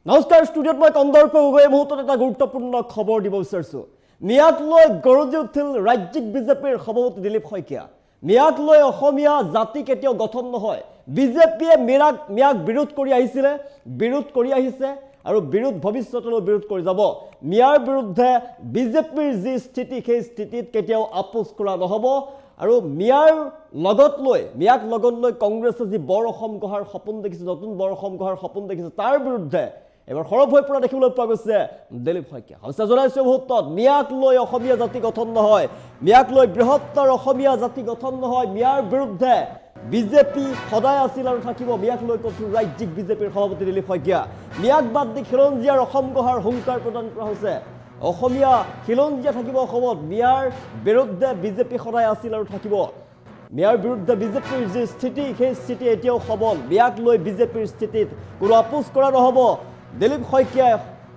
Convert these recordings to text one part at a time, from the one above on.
নমস্কাৰ ষ্টুডিঅ'ত মই কন্দৰ্প গগৈ মুহূৰ্তত এটা গুৰুত্বপূৰ্ণ খবৰ দিব বিচাৰিছোঁ মিয়াক লৈ গৰজি উঠিল ৰাজ্যিক বিজেপিৰ সভাপতি দিলীপ শইকীয়া মিয়াক লৈ অসমীয়া জাতি কেতিয়াও গঠন নহয় বিজেপিয়ে মিয়াক বিৰোধ কৰি আহিছে আৰু বিৰোধ ভৱিষ্যতলৈ বিৰোধ কৰি যাব মিয়াৰ বিৰুদ্ধে বিজেপিৰ যি স্থিতি সেই স্থিতিত কেতিয়াও আপোচ কৰা নহব আৰু মিয়াক লগত লৈ কংগ্ৰেছে যি বৰ অসম গঢ়াৰ সপোন দেখিছে নতুন বৰ অসম গঢ়াৰ সপোন দেখিছে তাৰ বিৰুদ্ধে এবাৰ সৰব হৈ পৰা দেখিবলৈ পোৱা গৈছে দিলীপ শইকীয়া হৈছে জনাইছে মুহূৰ্তত মিয়াক লৈ অসমীয়া জাতি গঠন নহয় মিয়াক লৈ বৃহত্তৰ অসমীয়া জাতি গঠন নহয় মিয়াৰ বিৰুদ্ধে বিজেপি সদায় আছিল আৰু থাকিব মিয়াক লৈ কঠোৰ ৰাজ্যিক বিজেপিৰ সভাপতি দিলীপ শইকীয়া মিয়াক বাদ দি খিলঞ্জীয়াৰ অসম গঢ়াৰ হুংকাৰ প্ৰদান কৰা হৈছে অসমীয়া খিলঞ্জীয়া থাকিব অসমত মিয়াৰ বিৰুদ্ধে বিজেপি সদায় আছিল আৰু থাকিব মিয়াৰ বিৰুদ্ধে বিজেপিৰ যি স্থিতি সেই স্থিতি এতিয়াও সবল মিয়াক লৈ বিজেপিৰ স্থিতিত কোনো আপোচ কৰা নহব দিলীপ শইকীয়াই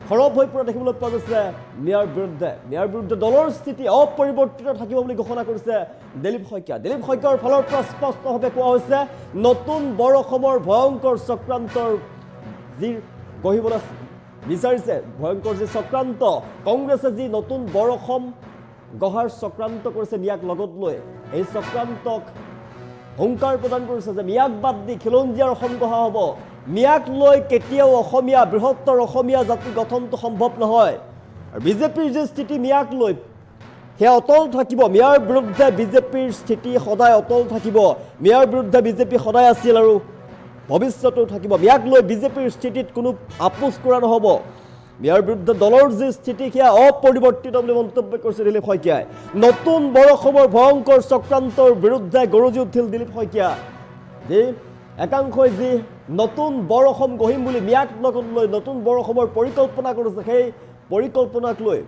সৰব হৈ পৰা দেখিবলৈ পোৱা গৈছে মিয়াৰ বিৰুদ্ধে দলৰ স্থিতি অপৰিৱৰ্তিত থাকিব বুলি ঘোষণা কৰিছে দিলীপ শইকীয়াৰ ফালৰ পৰা স্পষ্টভাৱে কোৱা হৈছে নতুন বৰ অসমৰ ভয়ংকৰ চক্ৰান্তৰ যি গঢ়িবলৈ বিচাৰিছে ভয়ংকৰ যি চক্ৰান্ত কংগ্ৰেছে যি নতুন বৰ অসম গঢ়াৰ চক্ৰান্ত কৰিছে মিয়াক লগত লৈ এই চক্ৰান্তক হুংকাৰ প্ৰদান কৰিছে যে মিয়াক বাদ দি খিলঞ্জীয়াৰ অসম গঢ়া হ'ব মিয়াক লৈ কেতিয়াও অসমীয়া বৃহত্তৰ অসমীয়া জাতি গঠনটো সম্ভৱ নহয় আৰু বিজেপিৰ যি স্থিতি মিয়াক লৈ সেয়া অটল থাকিব মিয়াৰ বিৰুদ্ধে বিজেপিৰ স্থিতি সদায় অটল থাকিব মিয়াৰ বিৰুদ্ধে বিজেপি সদায় আছিল আৰু ভৱিষ্যতেও থাকিব মিয়াক লৈ বিজেপিৰ স্থিতিত কোনো আপোচ কৰা নহ'ব মিয়াৰ বিৰুদ্ধে দলৰ যি স্থিতি সেয়া অপৰিৱৰ্তিত বুলি মন্তব্য কৰিছে দিলীপ শইকীয়াই নতুন বৰ অসমৰ ভয়ংকৰ চক্ৰান্তৰ বিৰুদ্ধে গৰজি উঠিল দিলীপ শইকীয়া যি একাংশই যি নতুন বৰ অসম গঢ়িম বুলি মিয়াক লগত লৈ নতুন বৰ অসমৰ পৰিকল্পনা কৰিছে সেই পৰিকল্পনাক লৈ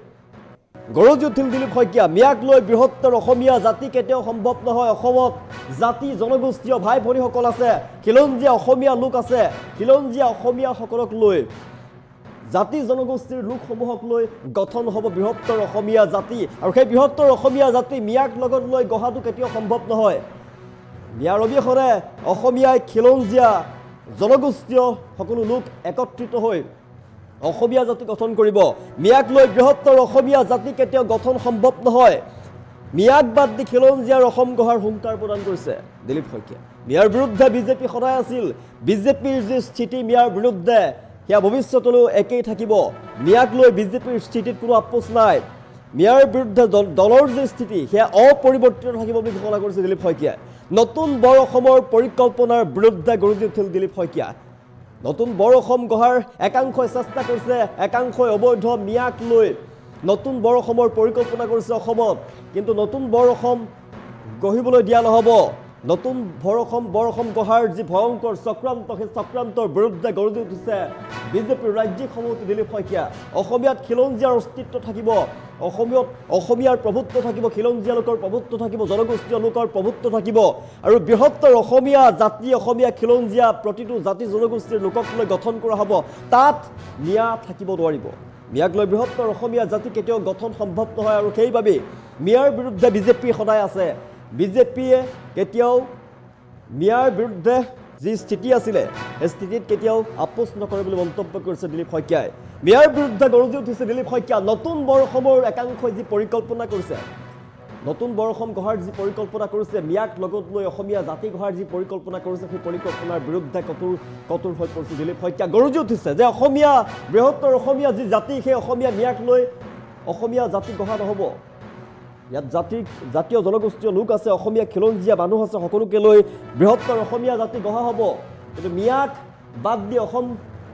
গৰজি উঠিল দিলীপ শইকীয়া মিয়াক লৈ বৃহত্তৰ অসমীয়া জাতি কেতিয়াও সম্ভৱ নহয় অসমত জাতি জনগোষ্ঠীয় ভাই ভনীসকল আছে খিলঞ্জীয়া অসমীয়া লোক আছে খিলঞ্জীয়া অসমীয়াসকলক লৈ জাতি জনগোষ্ঠীৰ লোকসমূহক লৈ গঠন হ'ব বৃহত্তৰ অসমীয়া জাতি আৰু সেই বৃহত্তৰ অসমীয়া জাতি মিয়াক লগত লৈ গঢ়াটো কেতিয়াও সম্ভৱ নহয় মিয়াৰ অবিহনে অসমীয়াই খিলঞ্জীয়া জনগোষ্ঠীয় সকলো লোক একত্ৰিত হৈ অসমীয়া জাতি গঠন কৰিব মিয়াক লৈ বৃহত্তৰ অসমীয়া জাতি কেতিয়াও গঠন সম্ভৱ নহয় মিয়াক বাদ দি খিলঞ্জীয়াৰ অসম গঢ়াৰ হুংকাৰ প্ৰদান কৰিছে দিলীপ শইকীয়া মিয়াৰ বিৰুদ্ধে বিজেপি সদায় আছিল বিজেপিৰ যি স্থিতি মিয়াৰ বিৰুদ্ধে সেয়া ভৱিষ্যতলৈও একেই থাকিব মিয়াক লৈ বিজেপিৰ স্থিতিত কোনো আপোচ নাই মিয়াৰ বিৰুদ্ধে দলৰ যি স্থিতি সেয়া অপৰিৱৰ্তিত থাকিব বুলি ঘোষণা কৰিছে দিলীপ শইকীয়াই নতুন বৰ অসমৰ পৰিকল্পনাৰ বিৰুদ্ধে গৰজি উঠিল দিলীপ শইকীয়া নতুন বৰ অসম গঢ়াৰ একাংশই চেষ্টা কৰিছে একাংশই অবৈধ মিয়াক লৈ নতুন বৰ অসমৰ পৰিকল্পনা কৰিছে অসমত কিন্তু নতুন বৰ অসম গঢ়িবলৈ দিয়া নহ'ব নতুন বৰ অসম গঢ়াৰ যি ভয়ংকৰ চক্ৰান্ত সেই চক্ৰান্তৰ বিৰুদ্ধে গৰজি উঠিছে বিজেপিৰ ৰাজ্যিক সভাপতি দিলীপ শইকীয়া অসমীয়াত খিলঞ্জীয়াৰ অস্তিত্ব থাকিব অসমীয়াৰ প্ৰভুত্ব থাকিব খিলঞ্জীয়া লোকৰ প্ৰভুত্ব থাকিব জনগোষ্ঠীয় লোকৰ প্ৰভুত্ব থাকিব আৰু বৃহত্তৰ অসমীয়া জাতি অসমীয়া খিলঞ্জীয়া প্ৰতিটো জাতি জনগোষ্ঠীৰ লোকক লৈ গঠন কৰা হ'ব তাত মিয়া থাকিব নোৱাৰিব মিয়াক লৈ বৃহত্তৰ অসমীয়া জাতি কেতিয়াও গঠন সম্ভৱ নহয় আৰু সেইবাবে মিয়াৰ বিৰুদ্ধে বিজেপি সদায় আছে বিজেপিয়ে কেতিয়াও মিয়াৰ বিৰুদ্ধে যি স্থিতি আছিলে সেই স্থিতিত কেতিয়াও আপোচ নকৰে বুলি মন্তব্য কৰিছে দিলীপ শইকীয়াই মিয়াৰ বিৰুদ্ধে গৰজি উঠিছে দিলীপ শইকীয়া নতুন বৰ অসমৰ একাংশই যি পৰিকল্পনা কৰিছে নতুন বৰ অসম গঢ়াৰ যি পৰিকল্পনা কৰিছে মিয়াক লগত লৈ অসমীয়া জাতি গঢ়াৰ যি পৰিকল্পনা কৰিছে সেই পৰিকল্পনাৰ বিৰুদ্ধে কঠোৰ হৈ পৰিছে দিলীপ শইকীয়া গৰজি উঠিছে যে অসমীয়া বৃহত্তৰ অসমীয়া যি জাতি সেই অসমীয়া মিয়াক লৈ অসমীয়া জাতি গঢ়া নহ'ব ইয়াত জাতীয় জনগোষ্ঠীয় লোক আছে অসমীয়া খিলঞ্জীয়া মানুহ আছে সকলোকে লৈ বৃহত্তৰ অসমীয়া জাতি গঢ়া হ'ব কিন্তু মিয়াক বাদ দি অসম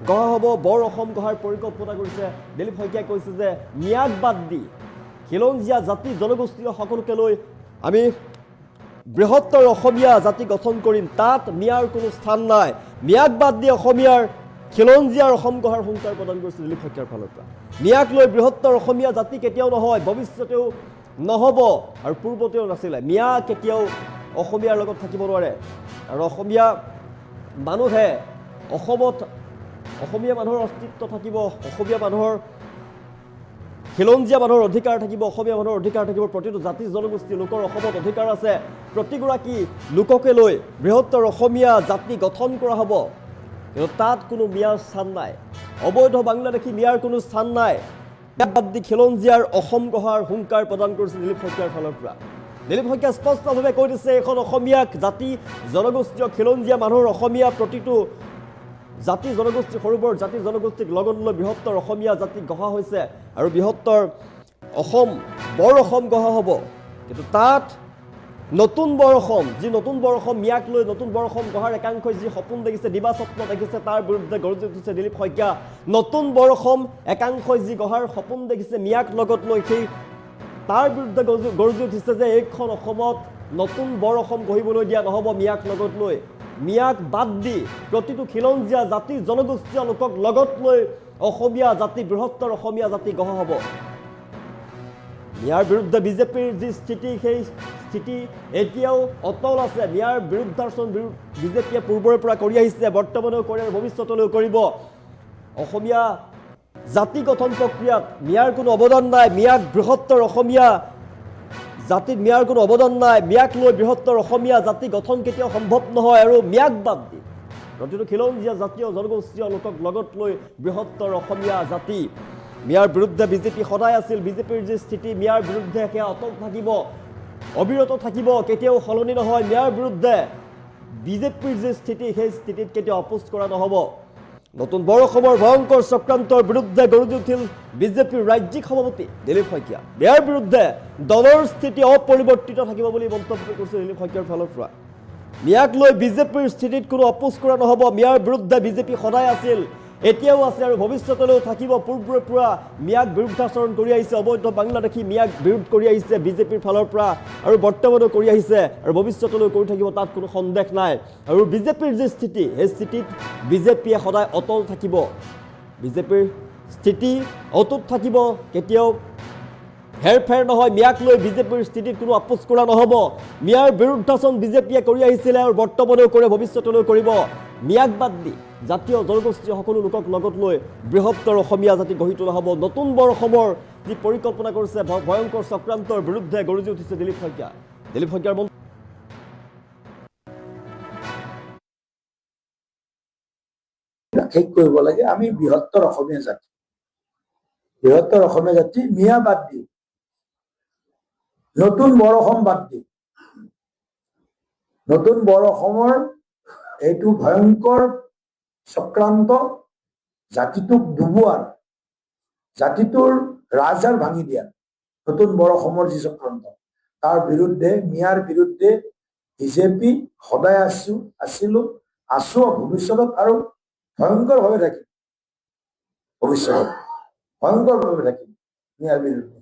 গঢ়া হ'ব বৰ অসম গঢ়াৰ পৰিকল্পনা কৰিছে দিলীপ শইকীয়াই কৈছে যে মিয়াক বাদ দি খিলঞ্জীয়া জাতি জনগোষ্ঠীয় সকলোকে লৈ আমি বৃহত্তৰ অসমীয়া জাতি গঠন কৰিম তাত মিয়াৰ কোনো স্থান নাই মিয়াক বাদ দি অসমীয়াৰ খিলঞ্জীয়াৰ অসম গঢ়াৰ হুংকাৰ প্ৰদান কৰিছে দিলীপ শইকীয়াৰ ফালৰ পৰা মিয়াক লৈ বৃহত্তৰ অসমীয়া জাতি কেতিয়াও নহয় ভৱিষ্যতেও নহ'ব আৰু পূৰ্বতেও নাছিলে মিয়া কেতিয়াও অসমীয়াৰ লগত থাকিব নোৱাৰে আৰু অসমীয়া মানুহে অসমত অসমীয়া মানুহৰ অস্তিত্ব থাকিব অসমীয়া মানুহৰ খিলঞ্জীয়া মানুহৰ অধিকাৰ থাকিব অসমীয়া মানুহৰ অধিকাৰ থাকিব প্ৰতিটো জাতি জনগোষ্ঠী লোকৰ অসমত অধিকাৰ আছে প্ৰতিগৰাকী লোককে লৈ বৃহত্তৰ অসমীয়া জাতি গঠন কৰা হ'ব কিন্তু তাত কোনো মিয়াৰ স্থান নাই অবৈধ বাংলাদেশী মিয়াৰ কোনো স্থান নাই। বাদ দি খিলঞ্জীয়াৰ অসম গঢ়াৰ হুংকাৰ প্ৰদান কৰিছে দিলীপ শইকীয়াৰ ফালৰ পৰা। দিলীপ শইকীয়া স্পষ্টভাৱে কৈ দিছে এখন অসমীয়াক জাতি জনগোষ্ঠীয় খিলঞ্জীয়া মানুহৰ অসমীয়া প্ৰতিটো জাতি জনগোষ্ঠী সৰু বৰ জাতি জনগোষ্ঠীক লগত লৈ বৃহত্তৰ অসমীয়া জাতিক গঢ়া হৈছে আৰু বৃহত্তৰ অসম বৰ অসম গঢ়া হ'ব। কিন্তু তাত নতুন বৰ অসম যি নতুন বৰ অসম মিয়াক লৈ নতুন বৰ অসম গঢ়াৰ একাংশই যি সপোন দেখিছে দিবা স্বপ্ন দেখিছে তাৰ বিৰুদ্ধে গৰ্জি উঠিছে দিলীপ শইকীয়া। নতুন বৰ অসম একাংশই যি গঢ়াৰ সপোন দেখিছে মিয়াক লগত লৈ সেই তাৰ বিৰুদ্ধে গৰ্জি উঠিছে যে এইখন অসমত নতুন বৰ অসম গঢ়িবলৈ দিয়া নহ'ব মিয়াক লগত লৈ। মিয়াক বাদ দি প্ৰতিটো খিলঞ্জীয়া জাতি জনগোষ্ঠীয় লোকক লগত লৈ অসমীয়া জাতি বৃহত্তৰ অসমীয়া জাতি গঢ়া হ'ব। মিয়াৰ বিৰুদ্ধে বিজেপিৰ যি স্থিতি সেই স্থিতি এতিয়াও অটল আছে। মিয়াৰ বিৰুদ্ধাচৰণ বিজেপিয়ে পূৰ্বৰে পৰা কৰি আহিছে, বৰ্তমানেও কৰে আৰু ভৱিষ্যতলৈও কৰিব। অসমীয়া জাতি গঠন প্ৰক্ৰিয়াত মিয়াৰ কোনো অৱদান নাই। মিয়াক বৃহত্তৰ অসমীয়া জাতিত মিয়াৰ কোনো অৱদান নাই। মিয়াক লৈ বৃহত্তৰ অসমীয়া জাতি গঠন কেতিয়াও সম্ভৱ নহয়। আৰু মিয়াক বাদ দি প্ৰতিটো খিলঞ্জীয়া জাতীয় জনগোষ্ঠীয় লোকক লগত লৈ বৃহত্তৰ অসমীয়া জাতি। মিয়াৰ বিৰুদ্ধে বিজেপি সদায় আছিল। বিজেপিৰ যি স্থিতি মিয়াৰ বিৰুদ্ধে সেয়া অটল থাকিব, অবিৰত থাকিব, কেতিয়াও সলনি নহয়। মিয়াৰ বিৰুদ্ধে বিজেপিৰ যি স্থিতি সেই স্থিতিত কেতিয়াও আপোচ কৰা নহ'ব। নতুন বৰ অসমৰ ভয়ংকৰ চক্ৰান্তৰ বিৰুদ্ধে গৰ্জি উঠিল বিজেপিৰ ৰাজ্যিক সভাপতি দিলীপ শইকীয়া। ইয়াৰ বিৰুদ্ধে দলৰ স্থিতি অপৰিৱৰ্তিত থাকিব বুলি মন্তব্য কৰিছে দিলীপ শইকীয়াৰ ফালৰ পৰা। মিয়াক লৈ বিজেপিৰ স্থিতিত কোনো আপোচ কৰা নহ'ব। মিয়াৰ বিৰুদ্ধে বিজেপি সদায় আছিল, এতিয়াও আছে আৰু ভৱিষ্যতলৈও থাকিব। পূৰ্বৰে পৰা মিয়াক বিৰুদ্ধাচৰণ কৰি আহিছে, অবৈধ বাংলাদেশী মিয়াক বিৰোধ কৰি আহিছে বিজেপিৰ ফালৰ পৰা আৰু বৰ্তমানেও কৰি আহিছে আৰু ভৱিষ্যতলৈও কৰি থাকিব, তাত কোনো সন্দেহ নাই। আৰু বিজেপিৰ যি স্থিতি সেই স্থিতিত বিজেপিয়ে সদায় অটল থাকিব। বিজেপিৰ স্থিতি অটুট থাকিব, কেতিয়াও হেৰফেৰ নহয়। মিয়াক লৈ বিজেপিৰ স্থিতিত কোনো আপোচ কৰা নহ'ব। মিয়াৰ বিৰুদ্ধাচৰণ বিজেপিয়ে কৰি আহিছিলে আৰু বৰ্তমানেও কৰে, ভৱিষ্যতলৈও কৰিব। মিয়াক বাদ দি জাতীয় জনগোষ্ঠীয় সকলো লোকক লগত লৈ বৃহত্তৰ অসমীয়া জাতি গঢ়ি তোলা হ'ব। নতুন বৰ অসমৰ যি পৰিকল্পনা কৰিছে ভয়ংকৰ চক্ৰান্তৰ বিৰুদ্ধে গৰ্জি উঠিছে দিলীপ শইকীয়া। দিলীপ শইকীয়াৰ শেষ কৰিব লাগে আমি বৃহত্তৰ অসমীয়া জাতি। বৃহত্তৰ অসমীয়া জাতি মিয়া বাদ দি নতুন বৰ অসম বাদ দি নতুন বৰ অসমৰ এইটো ভয়ংকৰ চক্ৰান্ত জাতিটোক ডুবোৱাৰ, জাতিটোৰ ৰাজহাড় ভাঙি দিয়া নতুন বৰ অসমৰ যি চক্ৰান্ত তাৰ বিৰুদ্ধে মিয়াৰ বিৰুদ্ধে বিজেপি সদায় আছিলো, আছো ভৱিষ্যতত আৰু ভয়ংকৰভাৱে থাকিম। ভৱিষ্যতত ভয়ংকৰভাৱে থাকিম মিয়াৰ বিৰুদ্ধে।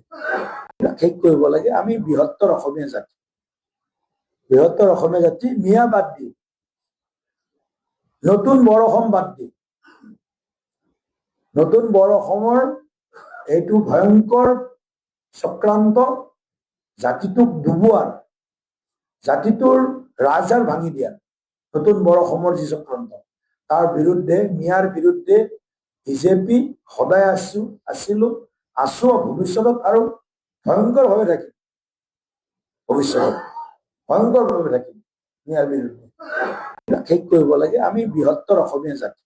শেষ কৰিব লাগে আমি বৃহত্তৰ অসমীয়া জাতি। বৃহত্তৰ অসমীয়া জাতি মিয়া বাদ দি নতুন বৰ অসম বাদ দি নতুন বৰ অসমৰ এইটো ভয়ংকৰ চক্ৰান্ত জাতিটোক ডুবোৱাৰ, জাতিটোৰ ৰাজহাড় ভাঙি দিয়া নতুন বৰ অসমৰ যি চক্ৰান্ত তাৰ বিৰুদ্ধে মিয়াৰ বিৰুদ্ধে বিজেপি সদায় আছিলো, আছো ভৱিষ্যতত আৰু ভয়ংকৰভাৱে থাকিম। ভৱিষ্যতত ভয়ংকৰভাৱে থাকিম মিয়াৰ বিৰুদ্ধে। শেষ কৰিব লাগে আমি বৃহত্তৰ অসমীয়া জাতি।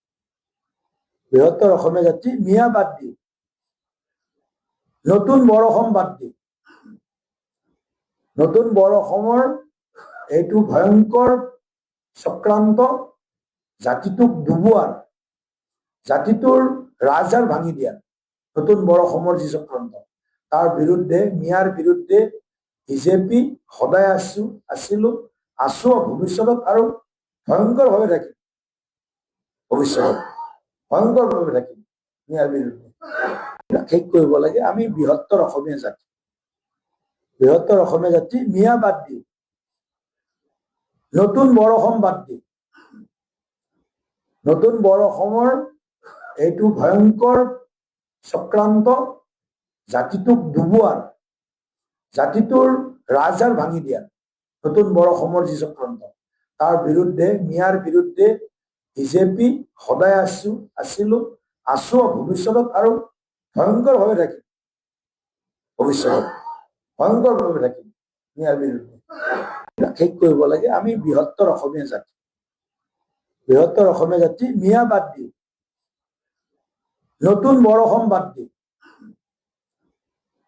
বৃহত্তৰ অসমীয়া জাতি মিয়া বাদ দি নতুন বৰ অসম বাদ দি নতুন বৰ অসমৰ এইটো ভয়ংকৰ চক্ৰান্ত জাতিটোক ডুবোৱাৰ, জাতিটোৰ ৰাজহাড় ভাঙি দিয়া নতুন বৰ অসমৰ যি চক্ৰান্ত তাৰ বিৰুদ্ধে মিয়াৰ বিৰুদ্ধে বিজেপি সদায় আছিলো, আছো ভৱিষ্যতত আৰু ভয়ংকৰভাৱে থাকিম। ভৱিষ্যতত ভয়ংকৰভাৱে থাকিম মিয়াৰ বিৰুদ্ধে। শেষ কৰিব লাগে আমি বৃহত্তৰ অসমীয়া জাতি। বৃহত্তৰ অসমীয়া জাতি মিয়া বাদ দি নতুন বৰ অসম বাদ দি নতুন বৰ অসমৰ এইটো ভয়ংকৰ চক্ৰান্ত জাতিটোক ডুবোৱাৰ, জাতিটোৰ ৰাজহাড় ভাঙি দিয়া নতুন বৰ অসমৰ যি চক্ৰান্ত তাৰ বিৰুদ্ধে মিয়াৰ বিৰুদ্ধে বিজেপি সদায় আছিলো, আছো ভৱিষ্যতত আৰু ভয়ংকৰভাৱে থাকিম। ভৱিষ্যতত ভয়ংকৰভাৱে থাকিম মিয়াৰ বিৰুদ্ধে। শেষ কৰিব লাগে আমি বৃহত্তৰ অসমীয়া জাতি। বৃহত্তৰ অসমীয়া জাতি মিয়া বাদ দি নতুন বড় অসম বাদ দি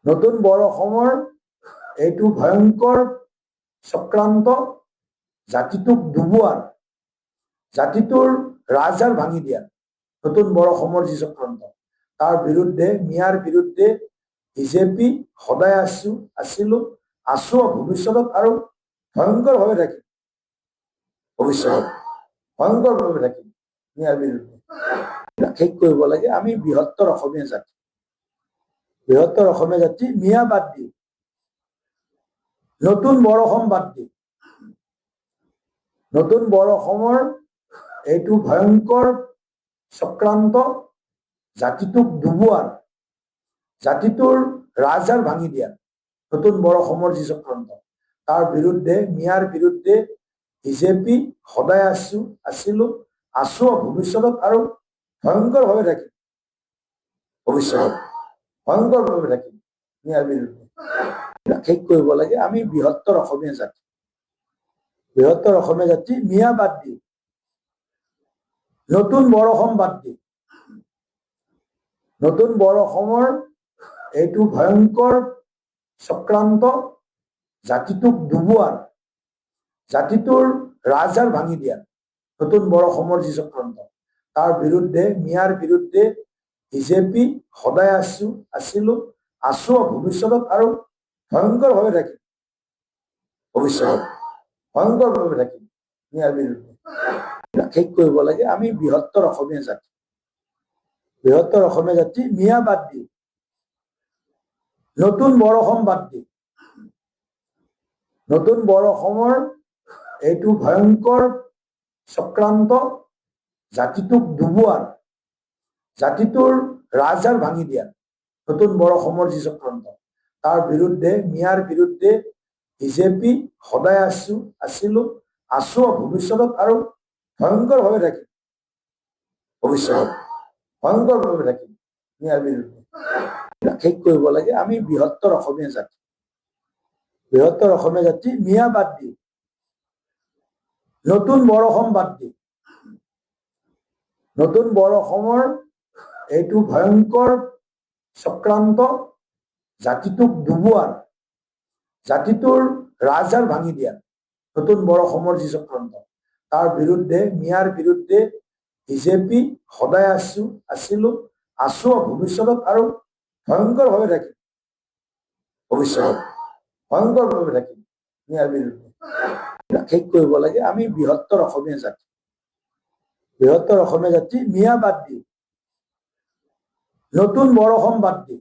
নতুন বড় অসমৰ এইটো ভয়ংকৰ চক্ৰান্ত জাতিটোক ডুবোৱাৰ জাতিটোৰ ৰাজহাড় ভাঙি দিয়া নতুন বড় অসমৰ যি চক্ৰান্ত তাৰ বিৰুদ্ধে মিয়াৰ বিৰুদ্ধে বিজেপি সদায় আছিলো আছো ভৱিষ্যতত আৰু ভয়ংকৰভাৱে থাকিম ভৱিষ্যতত ভয়ংকৰভাৱে থাকিম মিয়াৰ বিৰুদ্ধে শেষ কৰিব লাগে আমি বৃহত্তৰ অসমীয়া জাতি মিয়া বাদ দি নতুন বড় অসম বাদ দি নতুন বড় অসমৰ এইটো ভয়ংকৰ চক্ৰান্ত জাতিটোক ডুবোৱাৰ জাতিটোৰ ৰাজহাড় ভাঙি দিয়া নতুন বড় অসমৰ যি চক্ৰান্ত তাৰ বিৰুদ্ধে মিয়াৰ বিৰুদ্ধে বিজেপি সদায় আছিলো আছো ভৱিষ্যতত আৰু ভয়ংকৰভাৱে থাকিম ভৱিষ্যতত ভয়ংকৰভাৱে থাকিম মিয়াৰ বিৰুদ্ধে শেষ কৰিব লাগে আমি বৃহত্তৰ অসমীয়া জাতি মিয়া বাদ দি নতুন বড় অসম বাদ দি নতুন বড় অসমৰ এইটো ভয়ংকৰ চক্ৰান্ত জাতিটোক ডুবোৱাৰ জাতিটোৰ ৰাজহাড় ভাঙি দিয়া নতুন বড় অসমৰ যি চক্ৰান্ত তাৰ বিৰুদ্ধে মিয়াৰ বিৰুদ্ধে বিজেপি সদায় আছিলো আছো ভৱিষ্যতত আৰু ভয়ংকৰভাৱে থাকিম ভৱিষ্যতত ভয়ংকৰভাৱে থাকিম মিয়াৰ বিৰুদ্ধে শেষ কৰিব লাগে আমি বৃহত্তৰ অসমীয়া জাতি মিয়া বাদ দি নতুন বড় অসম বাদ দি নতুন বড় অসমৰ এইটো ভয়ংকৰ চক্ৰান্ত জাতিটোক ডুবোৱাৰ জাতিটোৰ ৰাজহাড় ভাঙি দিয়া নতুন বড় অসমৰ যি চক্ৰান্ত তাৰ বিৰুদ্ধে মিয়াৰ বিৰুদ্ধে বিজেপি সদায় আছিলো আছো ভৱিষ্যতত আৰু ভয়ংকৰভাৱে থাকিম ভৱিষ্যতত ভয়ংকৰভাৱে থাকিম মিয়াৰ বিৰুদ্ধে শেষ কৰিব লাগে আমি বৃহত্তৰ অসমীয়া জাতি মিয়া বাদ দি নতুন বড় অসম বাদ দি নতুন বড় অসমৰ এইটো ভয়ংকৰ চক্ৰান্ত জাতিটোক ডুবোৱাৰ জাতিটোৰ ৰাজহাড় ভাঙি দিয়া নতুন বড় অসমৰ যি চক্ৰান্ত তাৰ বিৰুদ্ধে মিয়াৰ বিৰুদ্ধে বিজেপি সদায় আছিলো আছো ভৱিষ্যতত আৰু ভয়ংকৰভাৱে থাকিম ভৱিষ্যতত ভয়ংকৰভাৱে থাকিম মিয়াৰ বিৰুদ্ধে শেষ কৰিব লাগে আমি বৃহত্তৰ অসমীয়া জাতি মিয়া বাদ দি নতুন বড় অসম বাদ দি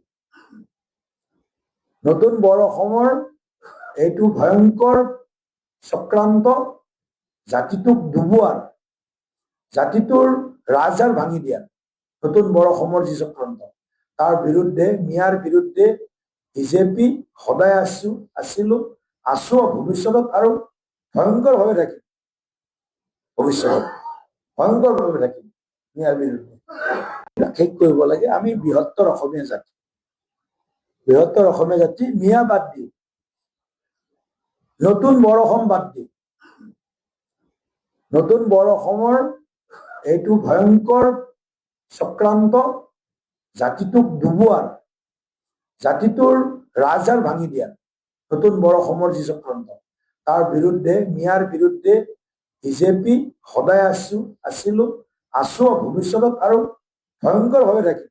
নতুন বড় অসমৰ এইটো ভয়ংকৰ চক্ৰান্ত জাতিটোক ডুবোৱাৰ জাতিটোৰ ৰাজহাড় ভাঙি দিয়া নতুন বড় অসমৰ যি চক্ৰান্ত তাৰ বিৰুদ্ধে মিয়াৰ বিৰুদ্ধে বিজেপি সদায় আছিলো আছো ভৱিষ্যতত আৰু ভয়ংকৰভাৱে থাকিম ভৱিষ্যতত ভয়ংকৰভাৱে থাকিম মিয়াৰ বিৰুদ্ধে শেষ কৰিব লাগে আমি বৃহত্তৰ অসমীয়া জাতি মিয়া বাদ দি নতুন বড় অসম বাদ দি নতুন বড় অসমৰ এইটো ভয়ংকৰ চক্ৰান্ত জাতিটোক ডুবোৱাৰ জাতিটোৰ ৰাজহাড় ভাঙি দিয়া নতুন বড় অসমৰ যি চক্ৰান্ত তাৰ বিৰুদ্ধে মিয়াৰ বিৰুদ্ধে বিজেপি সদায় আছিলো আছো ভৱিষ্যতত আৰু ভয়ংকৰভাৱে থাকিম